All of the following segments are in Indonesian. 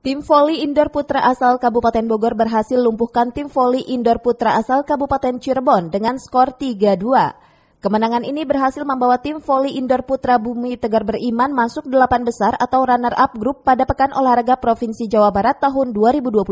Tim voli indoor putra asal Kabupaten Bogor berhasil lumpuhkan tim voli indoor putra asal Kabupaten Cirebon dengan skor 3-2. Kemenangan ini berhasil membawa tim voli indoor putra Bumi Tegar Beriman masuk 8 besar atau runner-up grup pada Pekan Olahraga Provinsi Jawa Barat tahun 2022.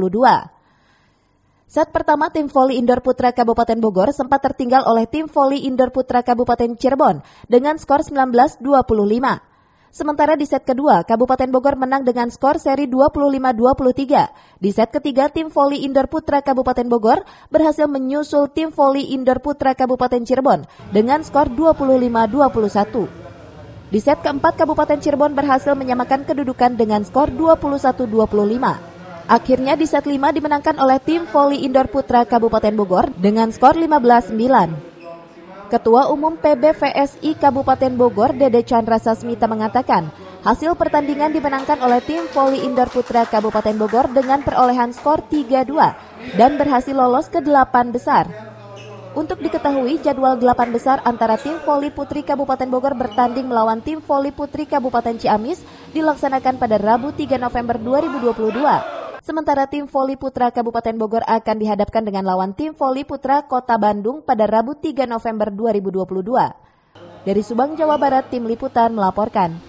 Set pertama tim voli indoor putra Kabupaten Bogor sempat tertinggal oleh tim voli indoor putra Kabupaten Cirebon dengan skor 19-25. Sementara di set kedua, Kabupaten Bogor menang dengan skor seri 25-23. Di set ketiga, tim voli indoor putra Kabupaten Bogor berhasil menyusul tim voli indoor putra Kabupaten Cirebon dengan skor 25-21. Di set keempat, Kabupaten Cirebon berhasil menyamakan kedudukan dengan skor 21-25. Akhirnya di set 5 dimenangkan oleh tim voli indoor putra Kabupaten Bogor dengan skor 15-9. Ketua Umum PBVSI Kabupaten Bogor, Dede Chandra Sasmita mengatakan, hasil pertandingan dimenangkan oleh tim voli indoor putra Kabupaten Bogor dengan perolehan skor 3-2 dan berhasil lolos ke 8 besar. Untuk diketahui, jadwal 8 besar antara tim voli putri Kabupaten Bogor bertanding melawan tim voli putri Kabupaten Ciamis dilaksanakan pada Rabu 3 November 2022. Sementara tim voli putra Kabupaten Bogor akan dihadapkan dengan lawan tim voli putra Kota Bandung pada Rabu 3 November 2022. Dari Subang, Jawa Barat, Tim Liputan melaporkan.